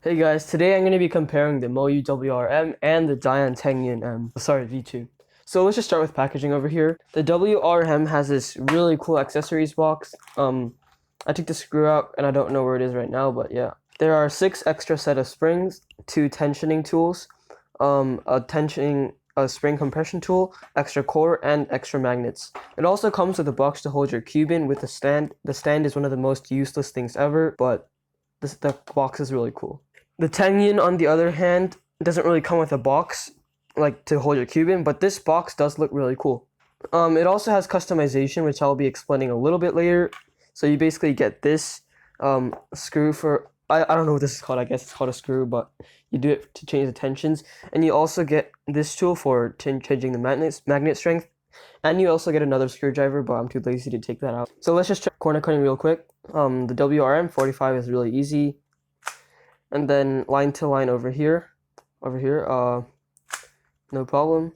Hey guys, today I'm going to be comparing the Moyu WRM and the Dayan Tengyun V2. So let's just start with packaging over here. The WRM has this really cool accessories box. I took the screw out and I don't know where it is right now, but yeah. There are 6 extra set of springs, 2 tensioning tools, a spring compression tool, extra core, and extra magnets. It also comes with a box to hold your cube in with a stand. The stand is one of the most useless things ever, but the box is really cool. The Tengyun, on the other hand, doesn't really come with a box like to hold your cube in, but this box does look really cool. It also has customization, which I'll be explaining a little bit later. So you basically get this screw for, I don't know what this is called, I guess it's called a screw, but you do it to change the tensions. And you also get this tool for changing the magnet strength. And you also get another screwdriver, but I'm too lazy to take that out. So let's just check corner cutting real quick. The WRM 45 is really easy. And then line to line over here, no problem.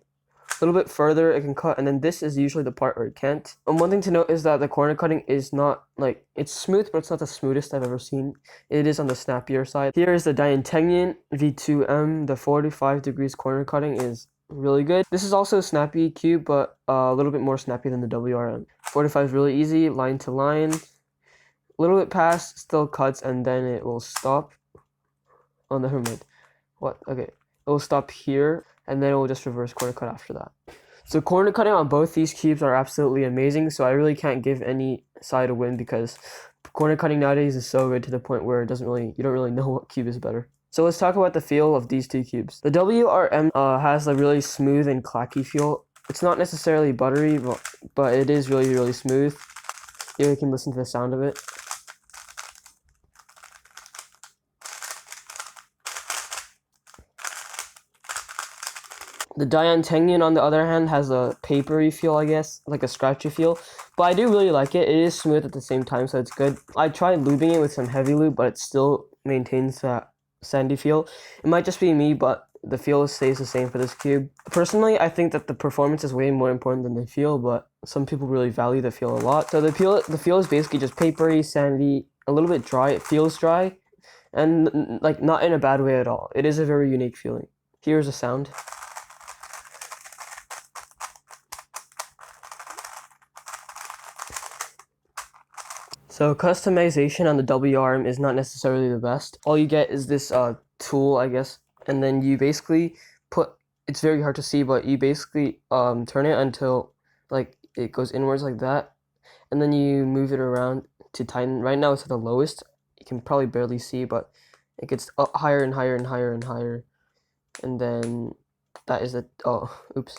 A little bit further it can cut, and then this is usually the part where it can't. One thing to note is that the corner cutting is not like, it's smooth, but it's not the smoothest I've ever seen. It is on the snappier side. Here is the Dayan Tengyun V2M. The 45 degrees corner cutting is really good. This is also a snappy cube, but a little bit more snappy than the WRM. 45 is really easy, line to line. A little bit past, still cuts, and then it will stop. Oh, never mind. What? Okay. It will stop here, and then it will just reverse corner cut after that. So corner cutting on both these cubes are absolutely amazing, so I really can't give any side a win because corner cutting nowadays is so good to the point where you don't really know what cube is better. So let's talk about the feel of these two cubes. The WRM has a really smooth and clacky feel. It's not necessarily buttery, but it is really, really smooth. Here you can listen to the sound of it. The Dayan Tengyun, on the other hand, has a papery feel, I guess, like a scratchy feel. But I do really like it. It is smooth at the same time, so it's good. I tried lubing it with some heavy lube, but it still maintains that sandy feel. It might just be me, but the feel stays the same for this cube. Personally, I think that the performance is way more important than the feel, but some people really value the feel a lot. So the feel is basically just papery, sandy, a little bit dry. It feels dry, and like not in a bad way at all. It is a very unique feeling. Here's a sound. So customization on the WRM is not necessarily the best. All you get is this tool, I guess, and then you basically it's very hard to see, but you basically turn it until like it goes inwards like that, and then you move it around to tighten. Right now it's at the lowest. You can probably barely see, but it gets up higher and higher and higher and higher, and then that is oops.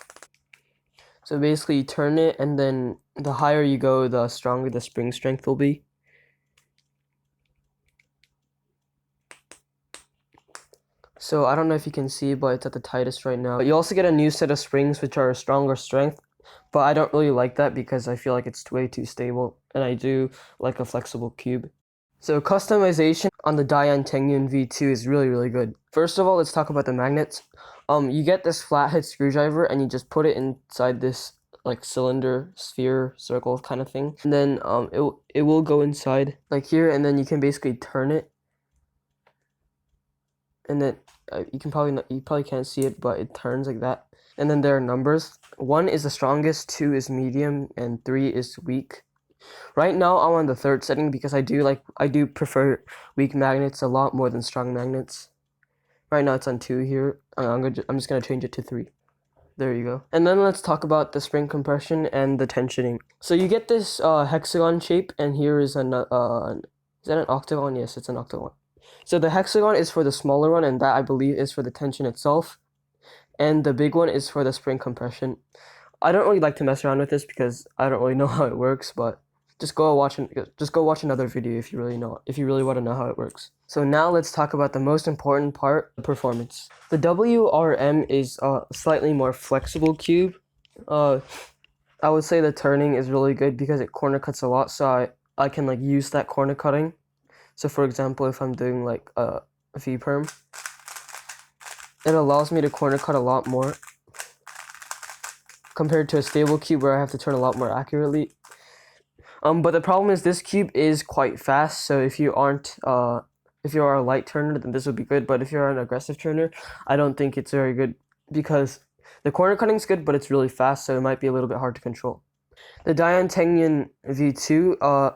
So basically you turn it, and then the higher you go, the stronger the spring strength will be. So I don't know if you can see, but it's at the tightest right now. You also get a new set of springs, which are a stronger strength, but I don't really like that because I feel like it's way too stable, and I do like a flexible cube. So customization on the Dayan Tengyun V2 is really, really good. First of all, let's talk about the magnets. You get this flathead screwdriver, and you just put it inside this like cylinder, sphere, circle kind of thing, and then it will go inside like here, and then you can basically turn it. And then you probably can't see it, but it turns like that. And then there are numbers. 1 is the strongest, 2 is medium, and 3 is weak. Right now I'm on the 3rd setting because I do prefer weak magnets a lot more than strong magnets. Right now it's on 2 here. I'm just gonna change it to 3. There you go. And then let's talk about the spring compression and the tensioning. So you get this hexagon shape, and here is is that an octagon? Yes, it's an octagon. So the hexagon is for the smaller one, and that I believe is for the tension itself. And the big one is for the spring compression. I don't really like to mess around with this because I don't really know how it works, but just go watch another video if you really want to know how it works. So now let's talk about the most important part, the performance. The WRM is a slightly more flexible cube. I would say the turning is really good because it corner cuts a lot, so I can like use that corner cutting. So for example, if I'm doing like a V-perm, it allows me to corner cut a lot more compared to a stable cube where I have to turn a lot more accurately. But the problem is this cube is quite fast, so if you aren't If you are a light turner, then this would be good. But if you're an aggressive turner, I don't think it's very good because the corner cutting's good, but it's really fast, so it might be a little bit hard to control. The Dayan Tengyun V2,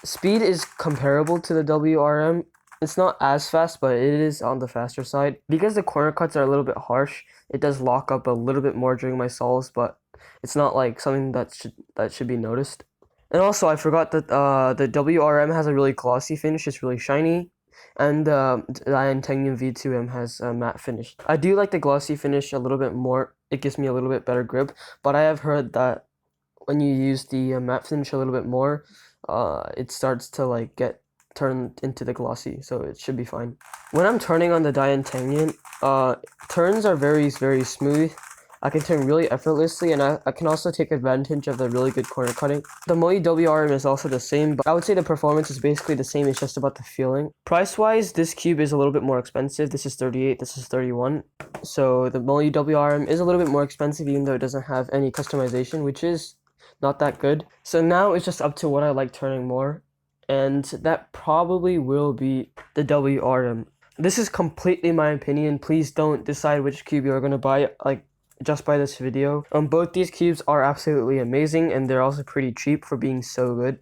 speed is comparable to the WRM. It's not as fast, but it is on the faster side. Because the corner cuts are a little bit harsh, it does lock up a little bit more during my solos, but it's not like something that should be noticed. And also, I forgot that the WRM has a really glossy finish. It's really shiny. And the Dayan Tengyun V2M has a matte finish. I do like the glossy finish a little bit more. It gives me a little bit better grip. But I have heard that when you use the matte finish a little bit more, it starts to like get turned into the glossy, so it should be fine. When I'm turning on the Dayan Tengyun, turns are very, very smooth. I can turn really effortlessly, and I can also take advantage of the really good corner cutting. The Moyu WRM is also the same, but I would say the performance is basically the same. It's just about the feeling. Price-wise, this cube is a little bit more expensive. This is 38, this is 31. So the Moyu WRM is a little bit more expensive, even though it doesn't have any customization, which is not that good. So now it's just up to what I like turning more, and that probably will be the WRM. This is completely my opinion. Please don't decide which cube you're gonna buy like just by this video. Both these cubes are absolutely amazing, and they're also pretty cheap for being so good.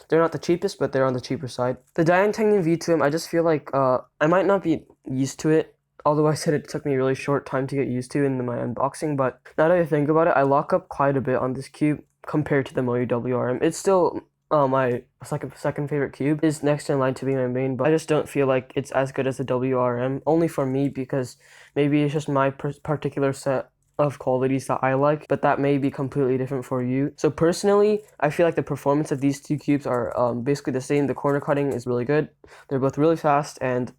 They're not the cheapest, but they're on the cheaper side. The Dayan Tengyun V2M, I just feel like I might not be used to it, although I said it took me a really short time to get used to in my unboxing, but now that I think about it, I lock up quite a bit on this cube compared to the Moyu WRM. It's still my second favorite cube. Is next in line to be my main, but I just don't feel like it's as good as the WRM, only for me, because maybe it's just my particular set of qualities that I like, but that may be completely different for you. So personally, I feel like the performance of these two cubes are basically the same. The corner cutting is really good. They're both really fast, and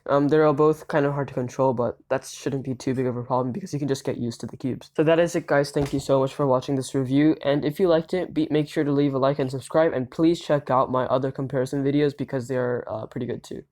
they're all both kind of hard to control, but that shouldn't be too big of a problem because you can just get used to the cubes. So that is it, guys. Thank you so much for watching this review, and if you liked it, make sure to leave a like and subscribe, and please check out my other comparison videos because they're pretty good too.